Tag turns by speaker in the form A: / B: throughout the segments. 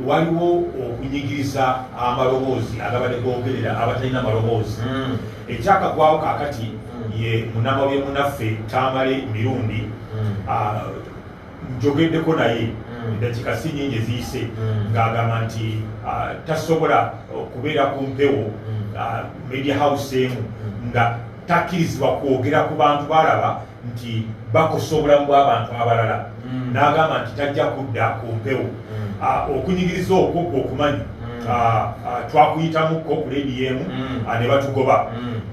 A: waliwo okunyigiriza amaloboozi agabadde googerera abatalina maloboozi ekyakagwawo kaakati ye munamawulire munaffe Tamale Mirundi njogeddeko naye eddakiika si nnyingi eziyise ng'agamba nti tasobola okubeera ku mpewo media house emu nga takkirizibwa kwogera ku bantu balaba nti bakosa obulamu bw'abantu abalala n'agamba nti tajja kudda ku mpewo okunyigiriza okwo okumanyi twakuyitamuko ku leedi emu ne batugoba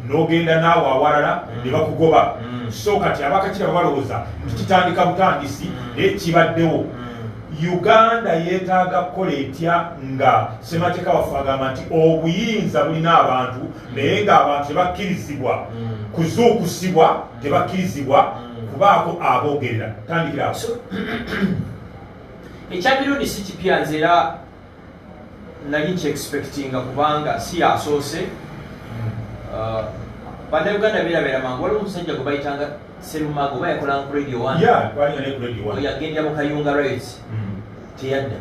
A: n'ogenda naawe awalala ne bakugoba so kati abakakira balowooza nti kitandika butandisi naye kibaddewo Uganda yeetaaga kukola etya nga ssemateeka waffe agamba nti obuyinza bulina abantu naye ng'abantu tebakkirizibwa kuzuukusibwa tebakkirizibwa kubaako aboogerera tandikira
B: ekyabirundi si kipya nze era nali nkyexpectinga kubanga si yasoose bannayuganda beerabeera mangu waliwo omusajja gwe bayitanga Serumago oba yakolanga ku radio 1 yagendera mu Kayunga Rights teyadda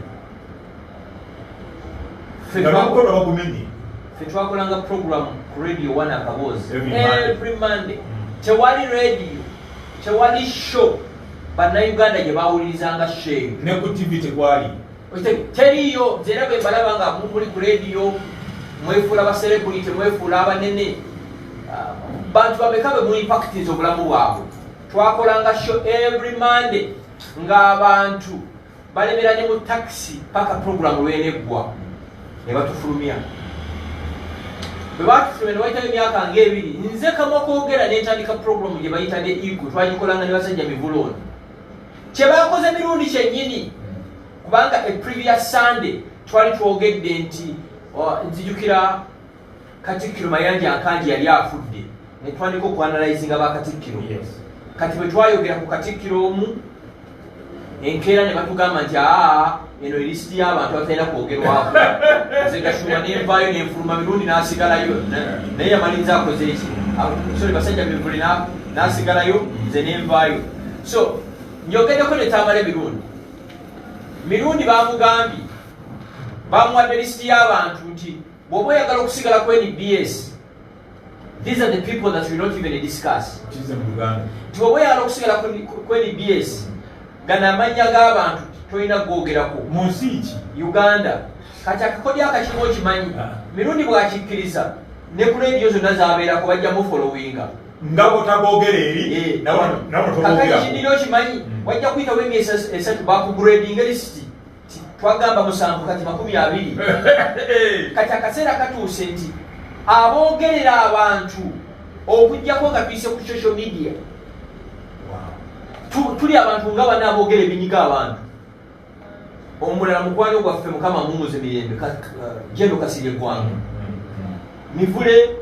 B: ffe twakolanga program ku radio 1 akaboozi every Monday tewali radio tewali show bannayuganda gye bawulirizanga sheeyo
A: ne ku TV tekwali
B: teriyo nzera bwe mbalaba nga muli ku radio mwefuula abacelebrity mwefuula abanene bantu bameka bwe mu impactinze obulamu bwabwe twakolanga show every Monday ng'abantu balemera ne mu taxi paka program lweneggwa ne batufulumya bwe batufulumya ne bayitayo emyaka ng'ebiri nze kamwa kwogera n'entandika program gye bayita ne Eagle twagikolanga ne basajja Mivulooni kye bakoze mirundi kyennyini kubanga previous Sunday twali twogedde nti nzijukira Katikkiro Mayanja Nkanji yali afudde ne twandika okuanalyzinga ba Katikkiro kati bwe twayogera ku Katikkiro omu enkeera ne batugamba nti eno elisiti y'abantu abatalina kwogerwako nze Gashumba nenvaayo nenfuluma mirundi n'asigalayo naye yamaliriza akoze eki sori basajja Mivule n'asigalayo nze nenvaayo so njogeddeko ne Tamale mirundi bamugambye bamuwadde lisiti y'abantu nti bw'oba oyagala okusigala ku NBS these are the people that we don't even discuss nti bw'oba oyagala okusigala ku NBS gana amannya g'abantu tolina gwogerako
A: mu nsi ki
B: Uganda kati akakodya akakimu okimanyi mirundi bwakikkiriza ne ku leediyo zonna zabeerako bajja mu followinga
A: nga botagoogera eri
B: kakakindiri okimanyi wajja kuyitawo emyezi esatu bakugradinga lisiti twagamba 7 kati 20 kati akaseera katuuse nti aboogerera abantu okujjako nga tuyise ku social media tuli abantu nga bana aboogera ebinyiga abantu omulala mukwano gwaffe Mukama mumuze mirembe Jendo Kasirye Gwanga Mivule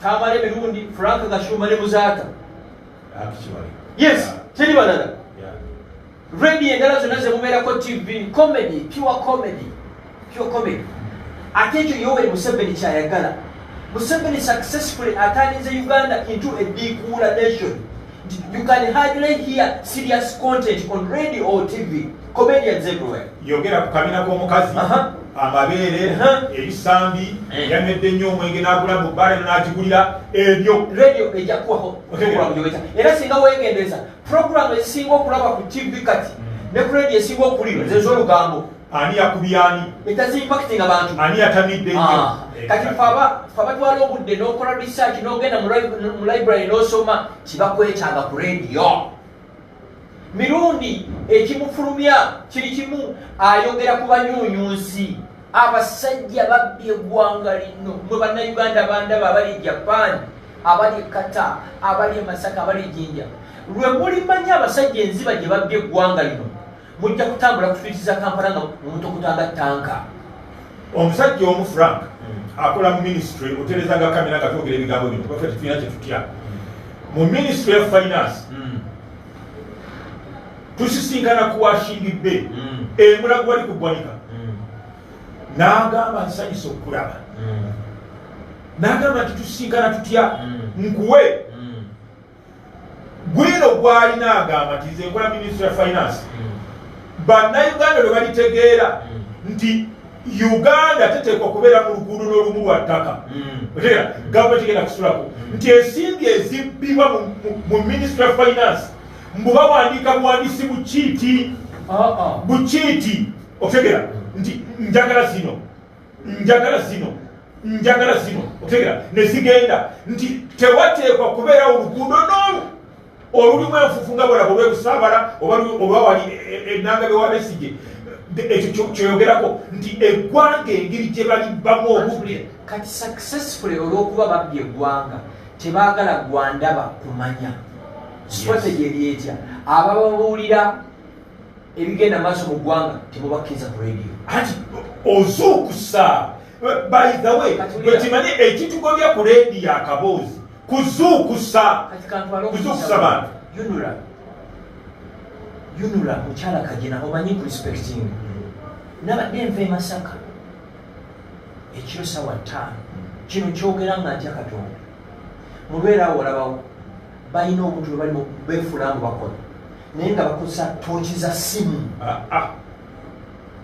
B: Tamale Mirundi Frank Gashumba ne Muzaata yes teri balala radio endala zonna ze mubeerako TV comedy pure comedy ate ekyo Yoweri Museveni kyayagala Museveni successfully turns Uganda into a big cooler nation. You can hardly hear serious content on radio or TV. Comedians everywhere.
A: Yogera kukamina kw'omukazi amabeere ebisambi yamedde nnyo omwenge n'agula mu bbala n'agigulira ebyo
B: radio ejja kuwaho program gyoweta era singa weegendeza program ezisinga okulaba ku TV kati ne ku radio esinga okulirwa ze z'olugambo
A: ani yakubyani
B: etazimpacting abantu
A: ani yatamidde nnyo
B: kati faba twala obudde n'okola research n'ogenda mu library n'osoma kibakwetaaga ku radio mirundi ekimufulumya kiri kimu ayogera ku banyuunyuusi abasajja babbye eggwanga lino mwe bannayuganda bandaba abali Japan abali Kata abali Masaka abali Jinja lwe mulimanya abasajja enziba gye babbye eggwanga lino mujja kutambula kutuukiza Kampala nga omuntu okutanga tanka
A: omusajja omu Frank akola mu ministry oterezanga kamera gatwogera ebigambo bino kubaffe tetulina kye tutya mu ministry of finance tusisinkana ku Washington Bay emulago wali kuggwanika n'agamba nsanyusa okulaba n'agamba nti tusisinkana tutya nkuwe gwino gwalina agamba nti nze nkola ministry of finance bannayuganda lwe balitegeera nti Uganda teteekwa kubeera mu luguudo n'olumu lwa ttaka. Gavumenti egenda kusulako nti ensimbi ezibbibwa mu Ministry of Finance mbu bawandiika buwandiisi bukiiti otegera nti njagala zino otegera ne zigenda nti tewateekwa kubeera oluguudo n'olu olulimu enfufu nga bwolaba olw'ekusaabala oba wali enanga bewa Besigye. Ekyo kyoyogerako nti eggwanga engeri gye balibbamu obubbi
B: kati successfully olw'okuba babbye eggwanga tebaagala gwandaba kumanya strategy eri etya abababuulira ebigenda maaso mu ggwanga temubakkiriza ku radio
A: anti ozuukusa by the way bwe kimanyi ekitugobya ku radio akaboozi kuzuukusa bantu
B: Yunula mukyala Kagina omanyi ku respecting nabadde nva e Masaka ekiro sawa 5 kino kyogera nga ntya Katonda mubeera awo olabawo balina obuntu bwe balimu beefulamu bakola naye nga bakozesa tooki za simu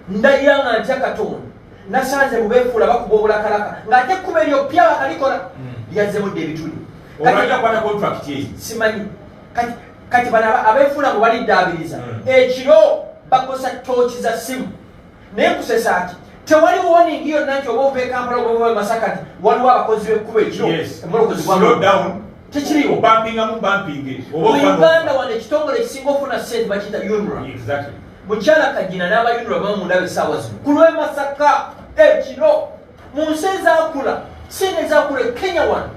B: ndayira nga ntya Katonda nasanze mubeefuula bakuba obulakalaka ng'ate ekkuba eryo pya bakalikola lyazzemudde ebituli simanyi kati bano abeefula mu baliddaabiriza ekiro bakozesa tooki za simu naye kusesa ati tewali warning yonna nti oba ova e Kampala oba ova e Masaka nti waliwo abakozi b'ekkuba ekiro omulukozi tekiriwo mu Uganda wano ekitongole ekisinga ofuna ssente bakiyita UNRA mukyala Kagina n'aba UNRA bamu mundaba essaawa zino ku lw'e Masaka ekiro mu nsi ezaakula sente ezaakula e Kenya wano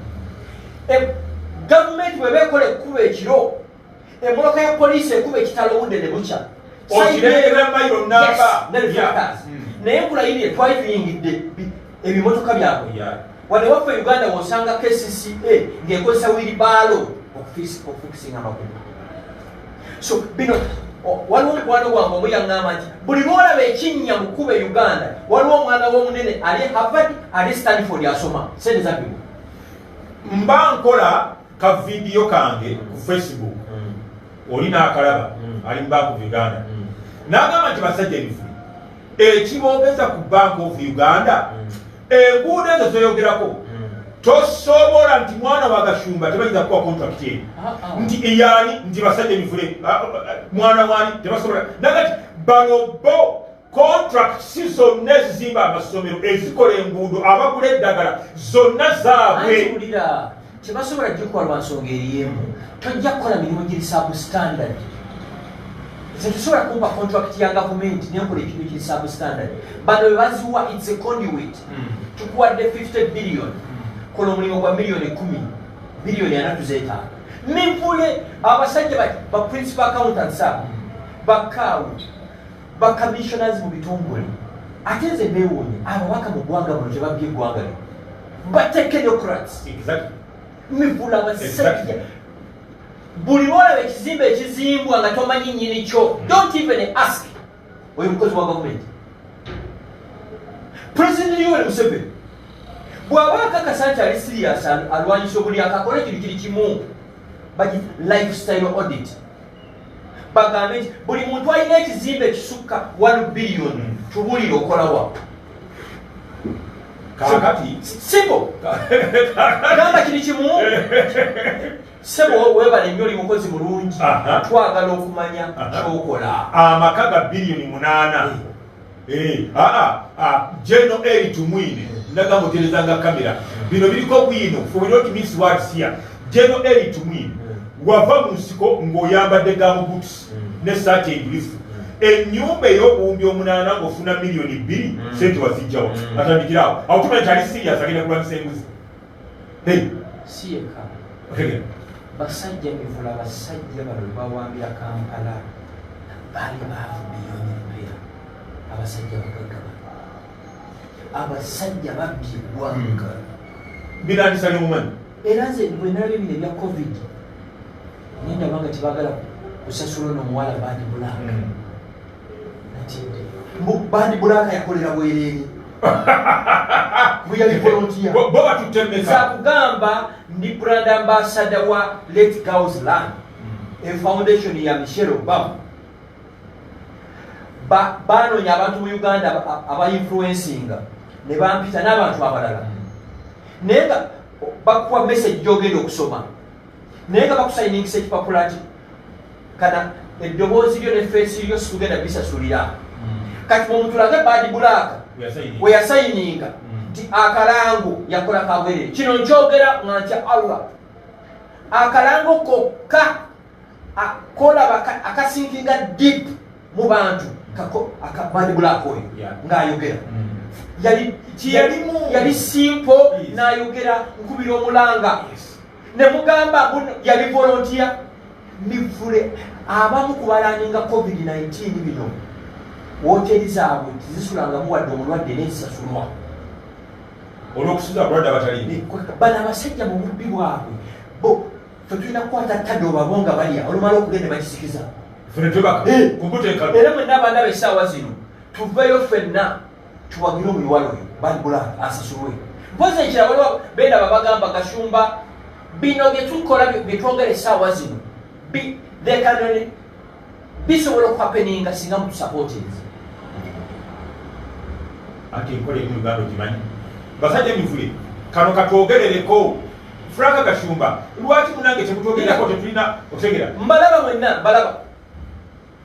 B: gavumenti bwe beekola ekkuba ekiro emmotoka ya poliisi ekuba ekitalo budde ne bukya naye nkulayirire twayiyingidde ebimotoka byabwe wane waffe Uganda wosanga KCCA ng'ekozesa wiribaalo okufikisinga amakubo so bino waliwo omukwano gwange omu yaŋŋamba nti buli lwolaba ekinnya mu kkuba e Uganda waliwo omwana w'omunene ali Harvard ali Stanford asoma sente zabbibwa
A: mba nkola ka vidiyo kange ku Facebook oli n'akalaba ali mu Bank of Uganda n'agamba nti basajja ebifuli ekiboogeza ku Bank of Uganda enguudo ezo zoyogerako tosobola nti mwana wa Gashumba tebayinza kuwa contract ye nti eyaani nti basajja ebifule mwana wani tebasobola naga ti bano bo contract si zonna ezizimba amasomero ezikola enguudo abagula eddagala zonna zaabwe
B: tebasobola gikukola lwa nsonga eriemu tojja kukola mirimu giri substandard nze tusobola kumpa contract ya gavumenti nenkola ekintu kiri substandard bano bebaziwa its a conduit tukuwadde 50 billion kola omulimu gwa miliyoni 10 biliyoni 4 minvule abasajja ba principal accountants abo bakaawu bacommissioners mu bitongole ate nze beewuunye ababaka mu ggwanga muno tebabbye eggwanga lyo batekedocrats mivula abasajja buli lwolaba ekizimbe ekizimbwa nga tomanyi nnyini kyo don't even ask oyo mukozi wa gavumenti president Yoweri Museveni bw'aba akakasa nti ali serious alwanyisa obuli akakola ekintu kiri kimu bagi lifestyle audit bagambe nti buli muntu alina ekizimbe ekisukka 1 billion tubulire okolawa
A: kakati
B: simple gamba kiri kimu sebo webale nnyo oli mukozi mulungi twagala okumanya kyokola
A: amaka ga biliyoni 8 General Eli Tumwine ndaga muterezanga kamera bino biriko bwino for not miss words here General Eli Tumwine wava mu nsiko ng'oyambadde gamu boots ne saati enjulifu ennyumba ey'obuwumbi 8 ng'ofuna miliyoni 2 sente wazijjawo atandikirawo awo tumanya kyali serious agenda kulwanyisa enguzi
B: siyeka basajja mivula basajja bano bawambira Kampala baali baavu biliyoni mpera abasajja bagagga abasajja babbye eggwanga
A: birandisa n'omumanyi
B: era nze bwe nalaba ebino ebya covid nendaba nga tebaagala kusasula n'omuwala Bandi Bulaaka natinde Bandi Bulaaka yakolera bwereere buyali volunteer
A: bo batutemeka
B: zakugamba ndi brand ambassador wa Let Girls Land a foundation ya Michelle Obama banoonya abantu mu Uganda aba-influencinga ne bampita n'abantu abalala naye nga bakuwa message gy'ogenda okusoma naye nga bakusayiningisa ekipapula nti kana eddoboozi lyo ne feesi lyo situgenda bisasulira kati mumutulage badi bulaka we yasayininga nti akalango yakola kabwerere kino nkyogera nga ntya Allah akalango kokka akola akasinkinga deep mu bantu badi bulaka oyo ng'ayogera yali simple n'ayogera nkubira omulanga ne mugamba yali volontiya mivule abamu kubalaninga COVID-19 bino woteri zaabwe tizisulangamu wadde omulwadde n'ezisasulwa
A: olw'okusuza abalwadde abatali
B: bano abasajja mu bubbi bwabwe bo fe tulina kukwata ttadde obabo nga balya olumala okugenda bakisikiza era mwenna abandaba essaawa zino tuveyo ffenna tuwagire omuliwalo oyo bali bulaka asasulwe mpozi ekira waliwo bendaba bagamba Gashumba bino byetukola byetwongera essaawa zino bisobola okuhapeninga singa mutusapootinze
A: ati enkola emu Uganda ogimanyi basajja mivule kano katwogerereko Frank Gashumba lwaki munange tekutwogerako tetulina okutegera
B: mbalaba mwenna mbalaba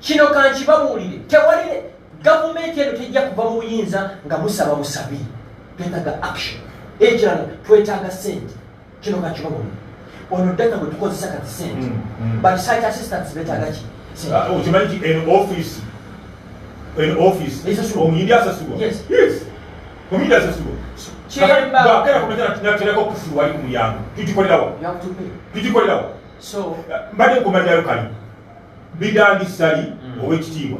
B: kino kankibabuulire tewalire gavumenti eno tejja kuva mu buyinza nga musaba busabi twetaaga action ekirala twetaaga sente kino kankibabuulire ono ddaka bwe tukozesa kati sente but site assistants betaaga ki
A: okimanyi nti en office omuyindi asasulwa omuyindi asasulwa bakera kunaterako okufulu wali ku mulyango tugikolerawo mbadde nkumanyayo kali Bidandi Sali ow'ekitiibwa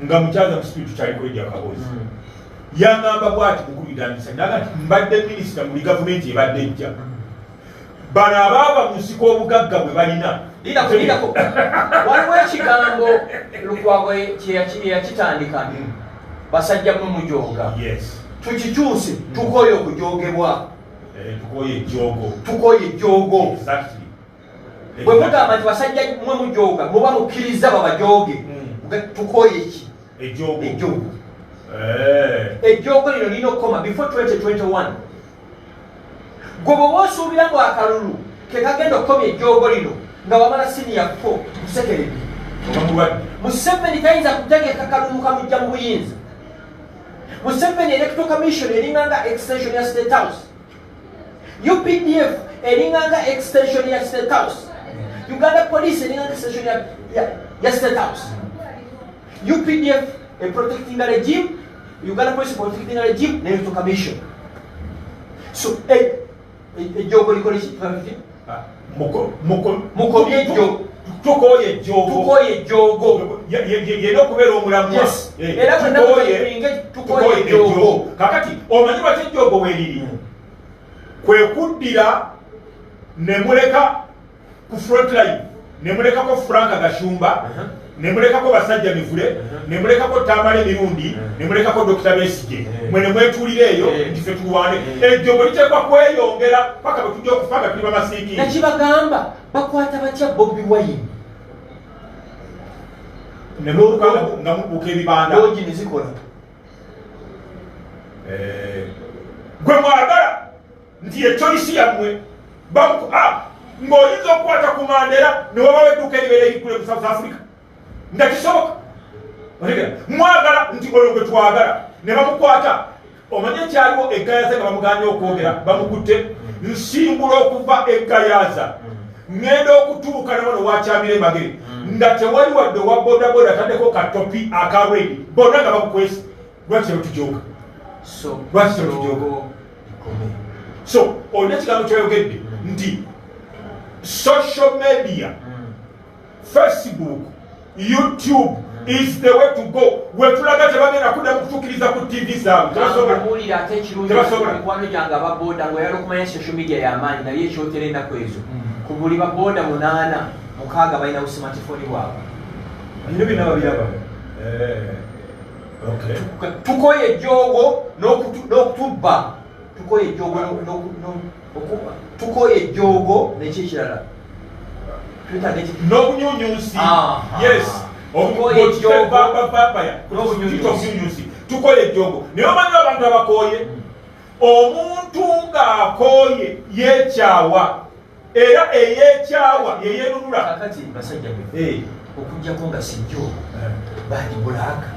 A: nga mukyaza mu sipitu kyaliko Lydia Kabozi yangamba bwati mukulu Bidandi Sali naga nti mbadde minisita muri gavumenti ebadde ejja bano abaava mu nsiko obugagga bwe balina
B: lidako waliwo ekigambo Lukwago yakitandika basajja mwe mujooga tukikyuse tukoye okujoogebwa tukoye ejjoogo bwe mugamba nti basajja mwe mujooga muba mukkiriza babajooge tukoye eki ejjoogo ejjoogo lino lina okukoma before 2021 gwe bwoba osuubira ngo akalulu kekagenda okukomya ejjoogo lino nga wamala siniya 4 musekerebi Museveni tayinza kutegeka kalulu kamujja mu buyinza Museveni electoral commission eringanga extension ya State House UPDF eringanga extension ya State House Uganda Police eringanga extension ya State House UPDF protecting the regime Uganda Police protecting the regime na electoral commission so ejjoogo likoleki mukomye ejjoogo tukoye ejjoogo yena okubeera omulamu tukoye ejjoogo kakati omanyi lwaki ejjoogo weeriri kwe kuddira ne muleka ku frontline ne mulekako Frank Gashumba ne mulekako basajja mivule ne mulekako Tamale Mirundi ne mulekako Dr. Besigye mwe ne mwetuulira eyo nti ffe tulwane ejjoogo liteekwa kweyongera paka bwe tujja okufa nga tuli bamasiikiri nakibagamba bakwata batya Bobi Wine
A: ne mulukanga nga mubuuka ebibanda
B: logi ne zikola
A: gwe mwagala nti echoisi yammwe ng'oyinza okukwata ku Mandela ne wabawo edduuka eribeera erikule mu South Africa nga kisoboka mwagala nti oyo gwe twagala ne bamukwata omanye ekyaliwo eggayaza nga bamuganye okwogera bamukutte nsimbula okuva eggayaza ngenda okutuuka nabano wakyamira emagere nga tewali wadde owa bodaboda ataddeko katopi akaredi bonna nga bakukwesi lwaki tebetujooga so olina ekigambo kyoyogedde nti social media Facebook YouTube is the way to go wetulaga tebagenda kuddamu kutuukiriza ku TV zaabwe
B: tebasobola ate ekirungi mikwano gyange ababoda ngaoyala okumanya social media y'amaanyi naye ekyotera ennaku ezo ku buli baboda 8 6 balina busimatifoni bwabwe
A: bino byonna babiraba
B: tukoye ejjoogo n'okutubba tukoye ejjoogo n'ekyekirala
A: n'obunyunyusi yes tukola ejjogo naye omanyi abantu abakooye omuntu ng'akooye yeekyawa era eyeekyawa yeyenunula
B: kakati basajja okujjako nga sijjo badi bulaka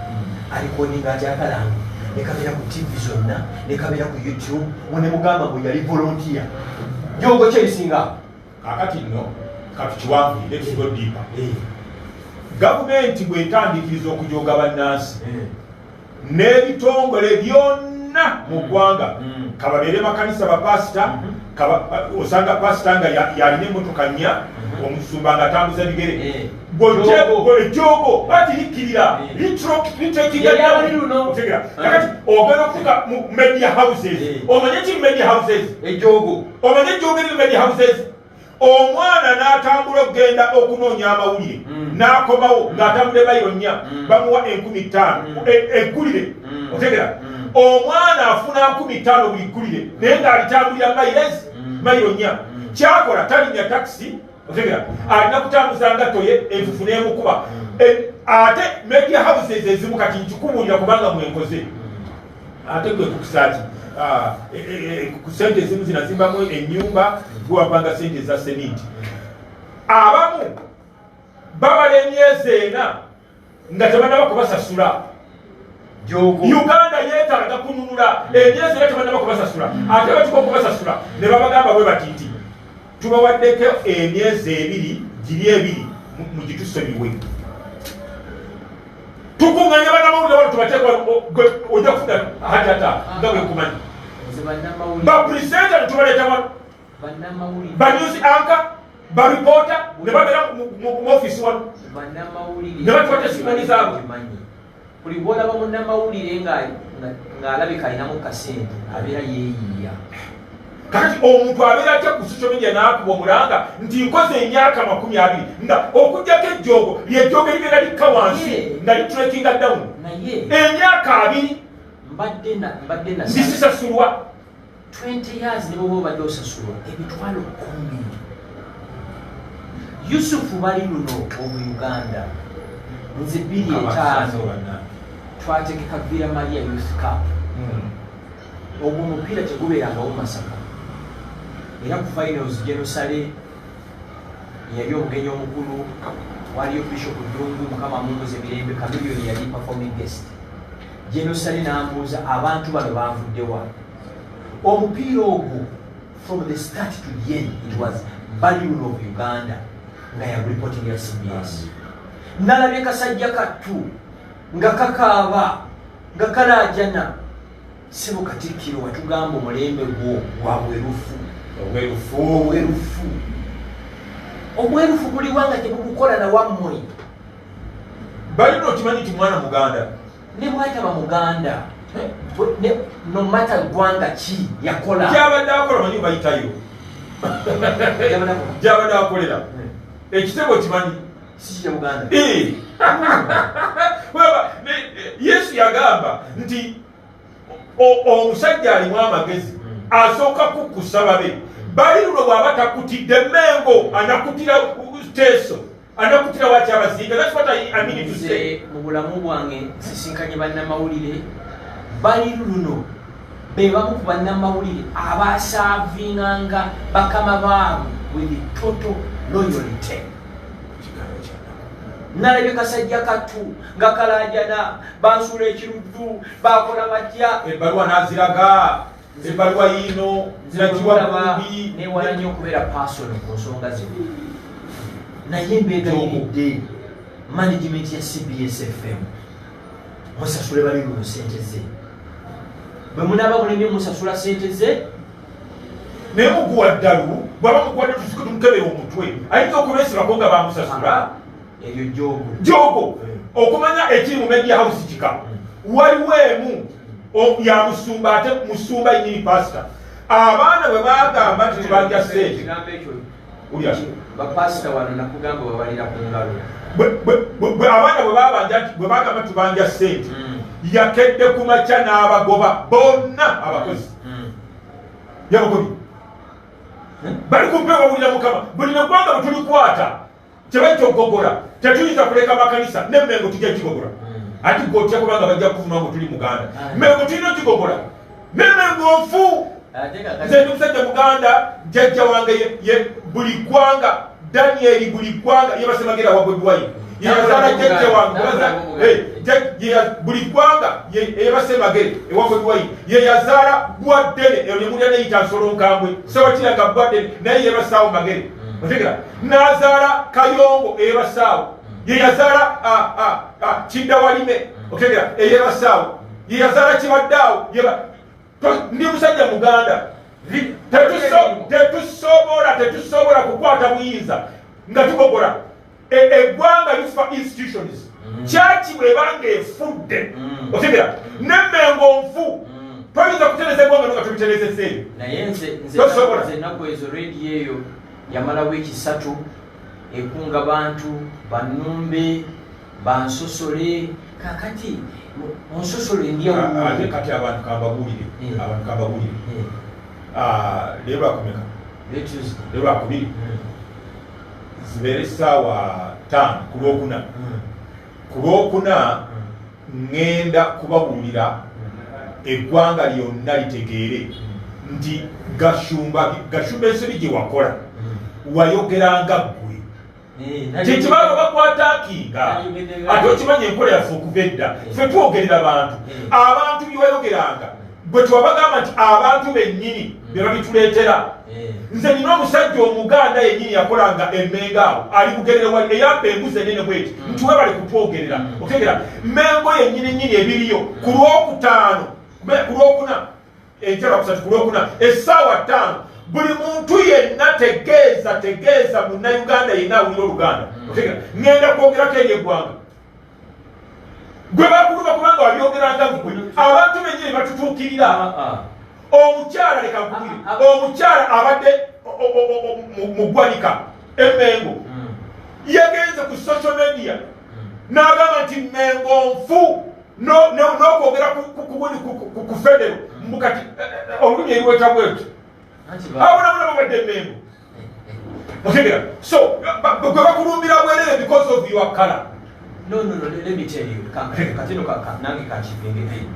B: alikoninga atyakalanga nekabeera ku tv zonna nekabeera ku youtube mune mugamba bwe yali volontiya jogo kyebisinga
A: kakati nno katukiwanvire tugoddiipa gavumenti bwetandikiriza okujoga bannansi n'ebitongole byonna mu ggwanga kababeere makanisa bapasita osanga pasita nga yalina emmotoka nnya omusumba nga atambuza bigere ejjogo bati likkirira litekigategera kakati ogenda okutuka mu media houses omanye ki media houses
B: ejjogo
A: omanye ejjogo eri mu media houses omwana n'atambula okugenda okunoonya amawulire n'akomawo ng'atambula bayiro nnya bamuwa 50,000 eggulire otegera omwana afuna 50,000 buli ggulire naye ng'alitambulira mayiro nnya kyakola talinnya takisi otegera alina kutambuza ngatoye enfufu n'emukuba ate media houses ezimu kati nkikubuulira kubanga mwenkoze ate gwe kukisaaki ku sente ezimu zinazimbamu ennyumba gwewapanga sente eza seminti abamu babala emyezi ena nga tebanaba kubasasula uganda yeetaaga kununula emyezi era tebanaba kubasasula ate batuka okubasasula ne babagamba bwe bati nti tubawaddeko emyezi ebiri giri ebiri mugitusomiwe tukunganya bannamawulire wano tubateeka ojja kufuna hatata nga bwe kumanyi bapulisenta netubaleeta wano banyuzi anka baripota ne babeera mu ofisi wano ne batuwata simoni zaabwe
B: buli bwolaba munnamawulire ng'alabika alinamu kasente abeera yeeyiya
A: kakati omuntu abeera atya ku social media n'akuba omulanga nti nkoze emyaka 20 nga okugjako ejjoogo lyejjoogo eribeera likka wansi nga litrekinga down emyaka 2
B: mbadde
A: ndisisasulwa
B: 20 years ne boba obadde osasulwa emitwalo 10 yusufu bali luno omu uganda nze 2-5 twategeka Villa Maria Youth Cup ogwo omupiira tegubeerangawo Masaka era ku finals Jenosale yali omugenyi omukulu waliyo Bishop Dungu mukama munguze mirembe Kamiliyoni yali performing guest Jenosale n'ambuuza abantu bano bavuddewa omupiira ogwo from the start to the end it was Balloon of Uganda nga ya reporting ya CBS nalabye kasajja kattu nga kakaaba nga kalaajana sebo Katikkiro watugamba omulembe gwo gwa obwerufu buli wanga tebukukola na wammwe
A: balina okimanyi nti mwana muganda
B: ne bwataba muganda no matter gwanga ki yakola
A: gyabadde akola manyi bayitayo gyabadde akolera ekitebo kimanyi
B: si ya Uganda
A: Yesu yagamba nti omusajja alimu amagezi asooka kukusaba be bali luno bw'aba takutidde Mengo anakutira Teso anakutira waki abazinga that's what I mean to say
B: mu bulamu bwange sisinkanye bannamawulire bali luno be bamu ku bannamawulire abasaavinganga bakama baabwe with total loyalty nalabye kasajja kattu nga kalaajana bansuula ekiruddu bakola batya
A: ebbaluwa n'aziraga ebbaluwa yiino zirakiwabubi
B: newala nnyo okubeera pasono ku nsonga zino naye mbeegayidde management ya CBS FM musasule bali luno sente ze bwe munaaba mulemye musasula sente ze
A: naye muguwa ddalu bwaba muguwadde tusike tumukebera omutwe ayinza okubeesibako nga bamusasula
B: ebyo
A: jogo okumanya ekiri mu media house kika waliwo emu ya musumba ate musumba yini pastor abaana bwe bagamba nti tubanja sente
B: bapasita wano nakugamba babalira ku ngalo
A: abaana bwe bagamba tubanja sente yakedde ku makya n'abagoba bonna abakozi yabagobi bali kumpewa wulira mukama buli neggwanga bwe tulikwata kyebaita okugogola tetuyinza kuleka makanisa n'emmengo tujja kigogola ati gotya kubanga bajja kuvuma ngo tuli muganda mmengo tulina kigogola n'emmengo nfu nze ndi musajja muganda jjajja wange ye buli ggwanga Daniel buli ggwanga yebasemagera wa Bobi Wine yeyazaala jjajja wange buli ggwanga yebasemagere ewa Bobi Wine yeyazaala Gwaddene eyo nemulya neyita nsolo nkambwe sewakiranga Gwaddene naye yebasaawo magere otegera n'azaala Kayongo eyebasaawo yeyazaala Kiddawalime otegera eyebasaawo yeyazaala Kibaddaawo ndi musajja muganda tetusobola kukwata buyinza nga tugogola eggwanga lifa institutions kyaki bwebanga efudde otegera n'emmengo nfu toyinza kutereza eggwanga nga tubiterezeseeyo
B: naye nze ennaku ezo rediyo eyo yamalawo ekisatu ekunga bantu banumbe bansosole kakati onsosole
A: ate kati abantu kambabuulire leero lwakumeka leero lwakubiri zibeere essaawa 5 ku Lwokuna ku Lwokuna ŋŋenda kubabuulira eggwanga lyonna litegeere nti gashumba ensobi gye wakola wayogeranga ggwe kyekibaalo bakwataakinga ate okimanya enkola yaffe okuva edda ffe twogerera abantu byewayogeranga bwe twabagamba nti abantu bennyini bye babituleetera nze nina omusajja omuganda yennyini yakolanga emmengo awo ali bugerere wali eyamba embuzi enene bweti nti we bali kutwogerera otegera mmengo yennyini ebiriyo ku Lwokuna enkyala kusatu ku Lwokuna essaawa 5 buli muntu yenna tegeeza munnayuganda yenna awulira Oluganda otegera ŋŋenda kwogerako eri eggwanga gwe bakuluma kubanga wabyogeranga gwe abantu bennyini batutuukirira omukyala leka nkubiri omukyala abadde mu ggwanika emmengo yagenze ku social media n'agamba nti mmengo nfu n'okwogera ku federo mukati olulimi eriweta bwetu abonabona babadde emmengo otegera so gwe bakulumbira bwerere because of your color.
B: No, let me tell you. Katino nange kanchipengeke.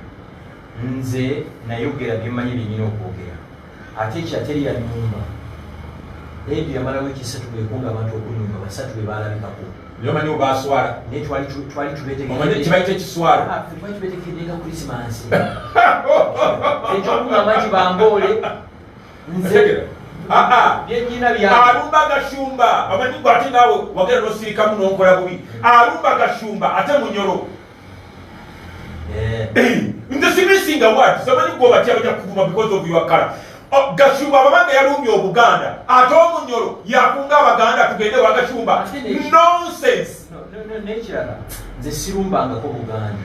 B: Nze nayogera byemanyi binyina okwogera. Ate kyateri ya nyumba. Ebi yamala wiki 3 bekunga abantu okunyumba basatu be balabikako.
A: Nyomanyi obaswala.
B: Ne twali tubetegeka.
A: Omanye kibaite kiswala.
B: Twali tubetegeka Christmas. Ekyo kunga maji bambole. Nze byenyina bya
A: alumba gashumba amanyi gwati nawe wagera nosirika muno nkola bubi alumba gashumba ate munyoro nze simisinga wati samanyi gwo bati abajja kuvuma because of your color gashumba abamanga yalumbye Obuganda ate omunyoro yakunga Abaganda tugende wa gashumba nonsense
B: nekirala nze sirumbangako Buganda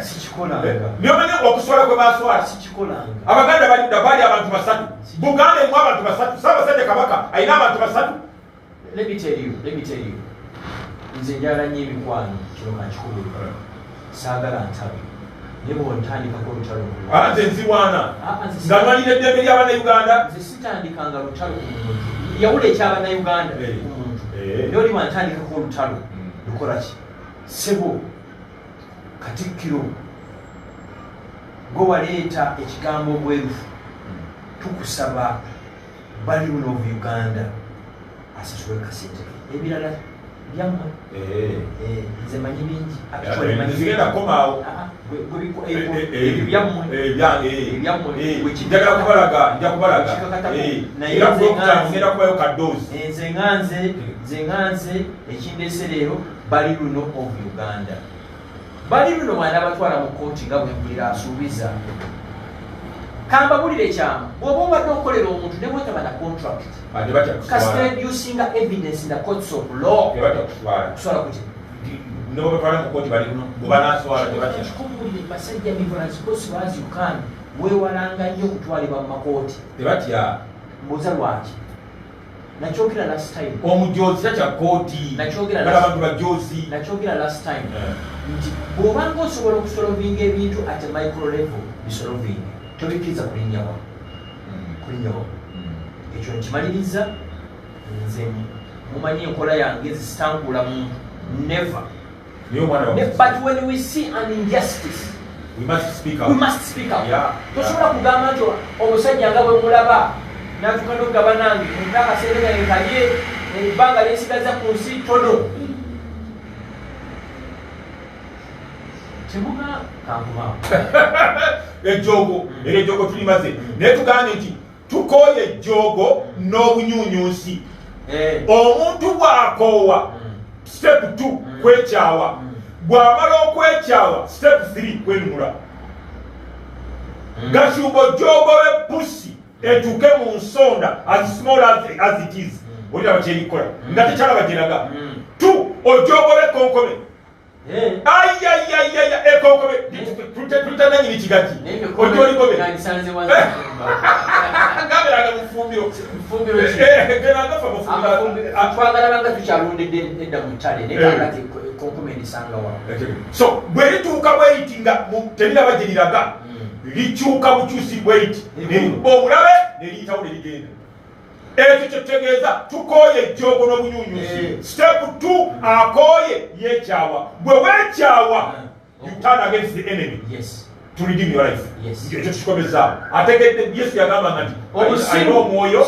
B: sikikolanga
A: nyomanyi okuswala kwe baswala
B: sikikolanga
A: Abaganda bali abantu basatu Buganda emu abantu basatu Ssaabasajja Kabaka ayina abantu basatu.
B: Let me tell you nze njala nnyo emikwano kino kankikubulira saagala ntabi naye bw'ontandikako olutalo
A: nze nzirwana nga nwanira eddembe ly'Abannayuganda
B: nze sitandikanga lutalo ku muntu yawula eky'Abannayuganda ku muntu naye oli bwantandikako olutalo lukola ki sebo Katikkiro gwe waleeta ekigambo obwerufu tukusaba Ballymun of Uganda asasule kasente ebirala byammwe nze manyi bingi
A: nzigenda komaawo njagala kubalaga era ngenda kubayo kadoozi
B: nze nganze ekindeese leero Ballymun of Uganda Ballymun mwana batwala mu kooti nga bwe mpulira asuubiza kambabulire ekyama bw'oba obadde okolera omuntu ne bwetaba na contract kasita reducinga evidence in the courts of law kuswala kuti kikubulire basajja mivolansi kosi as you can weewalanga nnyo okutwalibwa mu makooti mbuuza lwaki nakyogera last time
A: omujozi takya kooti abantu bajozi
B: nakyogera last time nti bw'obanga osobola okusolovinga ebintu at a micro level bisolovinga tobikiriza kulinnyawo ekyo nkimaliriza nze mumanyi enkola yange zisitangula muntu never.
A: But
B: when we see an injustice,
A: we must speak out.
B: We must speak out.
A: Yeah.
B: Tosobola kugamba nti omusajja nga bwe mulaba n'atukana okugaba nange akaseera nga nkalye ebbanga lyesigaza ku nsi tono. Temuga kankuma
A: ejjogo era ejjogo tulimaze naye tugambe nti tukooye ejjogo n'obunyuunyuusi. Omuntu bw'akoowa step 2 kwekyawa, bw'amala okwekyawa step 3 kwenunula. Gashumbo jogobe pusi etuke mu nsonda as small as it is. Olira bakyerikola nga tekyalaba gyeraga 2 ojogobe konkome. Ayayayaya ekonkome tutananyini kigati ojoligobe ngaberaga mufumbiro geragafa
B: mufumbirotwagalabanga tukyalondedde edda mu ttale nekagati konkome ndisangawa.
A: So bwe lituuka bweyiti nga teriraba gye liraga likyuka bukyusi bweyiti omulabe neriyitawo nerigenda. Ekyo kyetutegeeza tukooye ejjogo n'obunyuunyuusi. Step 2 akooye yekyawa. Bwe weekyawa you turn against the enemy to redeem your life. Ekyo tukikomeza ategedde Yesu yagamba nti alina omwoyo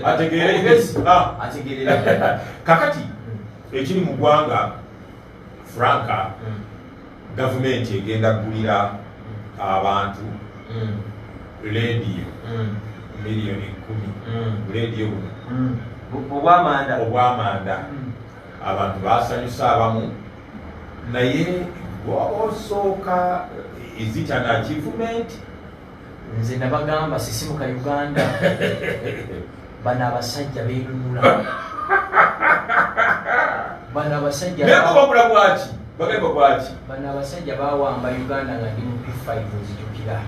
A: ategeerera. Kakati ekiri mu ggwanga Franka gavumenti egenda kugulira abantu leediyo miliyoni 10 leediyo obwamanda. Abantu basanyusa abamu naye osooka is it an achievement?
B: Nze nabagamba sisimuka Uganda bano abasajja beenunula. Bano abasajja bano abasajja bawamba Uganda nga ndi mu P5 nzijukira.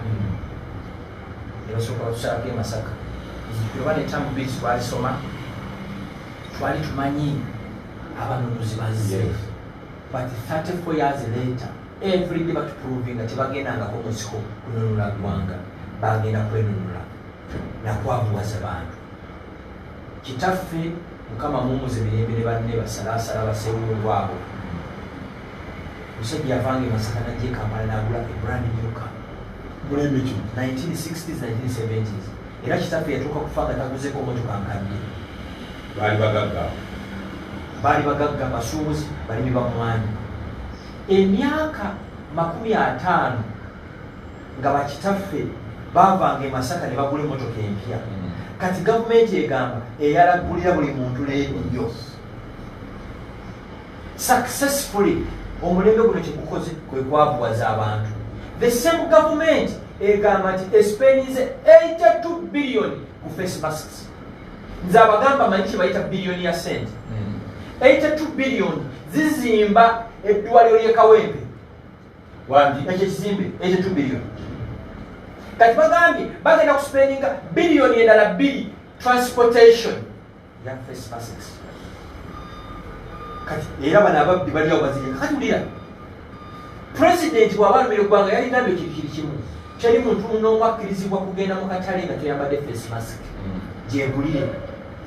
B: Ebasooka kusalako e Masaka nzijukira oba netambu biri twalisoma twali tumanyi abanunuzi bazze. But 34 years later every day batuproving nga tebagendangako musiko kununula ggwanga, bagenda kwenunula nakwabuwaza bantu. Kitaffe Mukama mumuze mirembe ne banne basalaasala basewungu abo. Musajja yavange Masaka najje Kampala n'agula a brand new car.
A: Mulembe ki
B: 1960s 1970s. Era kitaffe yatuuka kufa nga taguzeko motoka nkadde. Baali bagagga basuubuzi balimi bamwanyi. Emyaka 50 nga bakitaffe bavanga Masaka ne bagula emmotoka empya. Kati gavumenti egamba eyalagulira buli muntu leediyo. Successfully omulembe guno kyekukoze kwe kwabuwaza abantu. The same government egamba nti espenize 82 billion ku face masks. Nze abagamba manyi kye bayita billion ya cent. 82 billion zizimba eddwaliro ly'e Kawempe. Ekyo kizimbe 82 billion. Kati bagambye bagenda kuspendinga billioni endala 2 transportation ya face masks. Kati era bano ababbi bali awo baziringa. Kati ulira president bw'abalumira eggwanga yaligambye kiri kimu kyali muntu n'omu akkirizibwa kugenda mu katale nga toyambadde face mask gyegulire.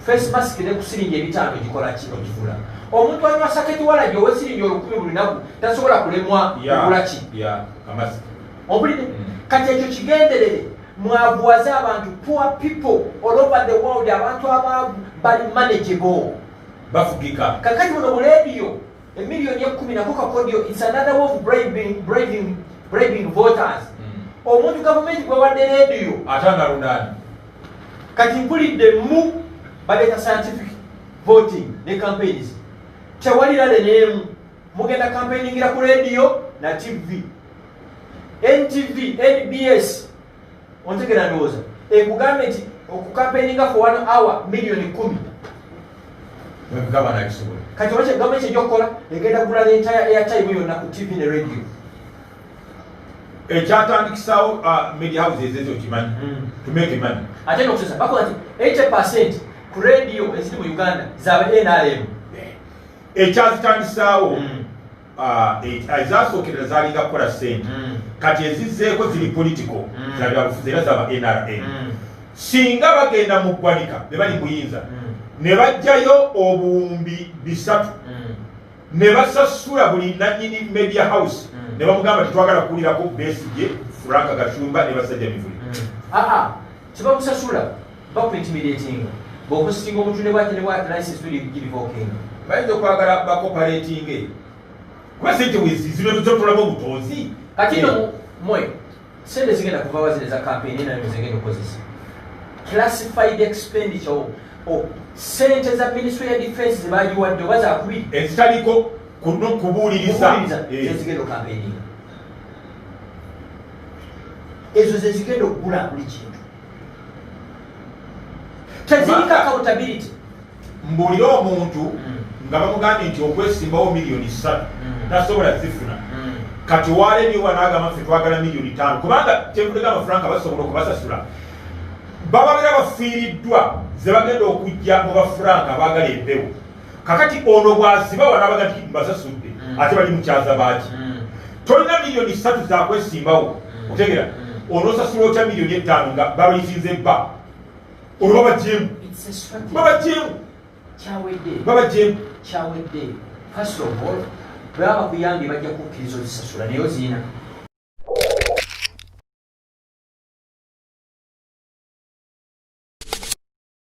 B: Face mask ne ku siringi 5 gikola ki ogivula. Omuntu anywa saketi wala gyowe siringi 1000 buli naku tasobola kulemwa kugula ki obulide. Kati ekyo kigenderere mwabuwaze abantu, poor people all over the world, abantu abaavu bali manageable
A: bafugika.
B: Kakati muno mu radio emiliyoni 10 nako kakodio, it's another way of bribing voters. Omuntu gavumenti gwe wadde radio
A: atanga rundani.
B: Kati mpulidde mu baleta scientific voting ne campaigns tewalirale n'emu. Mugenda campaigningira ku radio na TV, NTV, NBS. Ontegera ndowooza ekugambe nti okucampaigninga for 1 hour miliyoni 10.
A: Gavana akisobola.
B: Kati olwekyo gavumenti egyokukola egenda kugula n'entire airtime yonna ku TV ne radio.
A: Ekyatandikisaawo media houses ezo kimanyi to make money.
B: Ate n'okusesa bakola nti 80% ku radio eziri mu Uganda zaba NRM.
A: Ekyazitandisaawo ezasookerera zalinga kukola ssente kati ezizzeeko ziri political zabyabufuzi era zaba NRM. Singa bagenda mu ggwanika ne bali buyinza ne bajjayo obuwumbi 3 ne basasula buli nannyini media house ne bamugamba tetwagala kuwulirako Besigye Frank Gashumba ne basajja Mivule
B: tebamusasula bakuintimidating bwokusitinga omuntu ne bwati ne bwati license tuli givokinga
A: bayinza okwagala bakoparatinge kuba sente wezizino tuzotulamu obutonzi
B: kati no mwe sente zigenda kuva wazire za campaign nayo zigenda okukozesa classified expenditure sente za Ministry ya Defense zibayiwadde oba zakubiri
A: ezitaliko kubuuliriza
B: zezigenda okampeininga ezo zezigenda okugula buli kintu tezirika accountability
A: mbuulira omuntu nga bamugambye nti okwesimbawo miliyoni 3 tasobola zifuna kati waaleniwa n'agamba ffe twagala miliyoni 5 kubanga kyenvulega amafaranga basobola okubasasula bababeera bafiiriddwa ze bagenda okujja mu bafranka abaagala empewo kakati ono bw'aziba wanabaga nti mbasasudde ate bali mukyaza baaki tolina miliyoni 3 zakwesimbawo otegera onosasula otya miliyoni 5 nga babayisinze bba olwo babajeemu
B: kyawedde first of all bwe baba bakuyambye bajja kukkiriza ozisasula naye oziina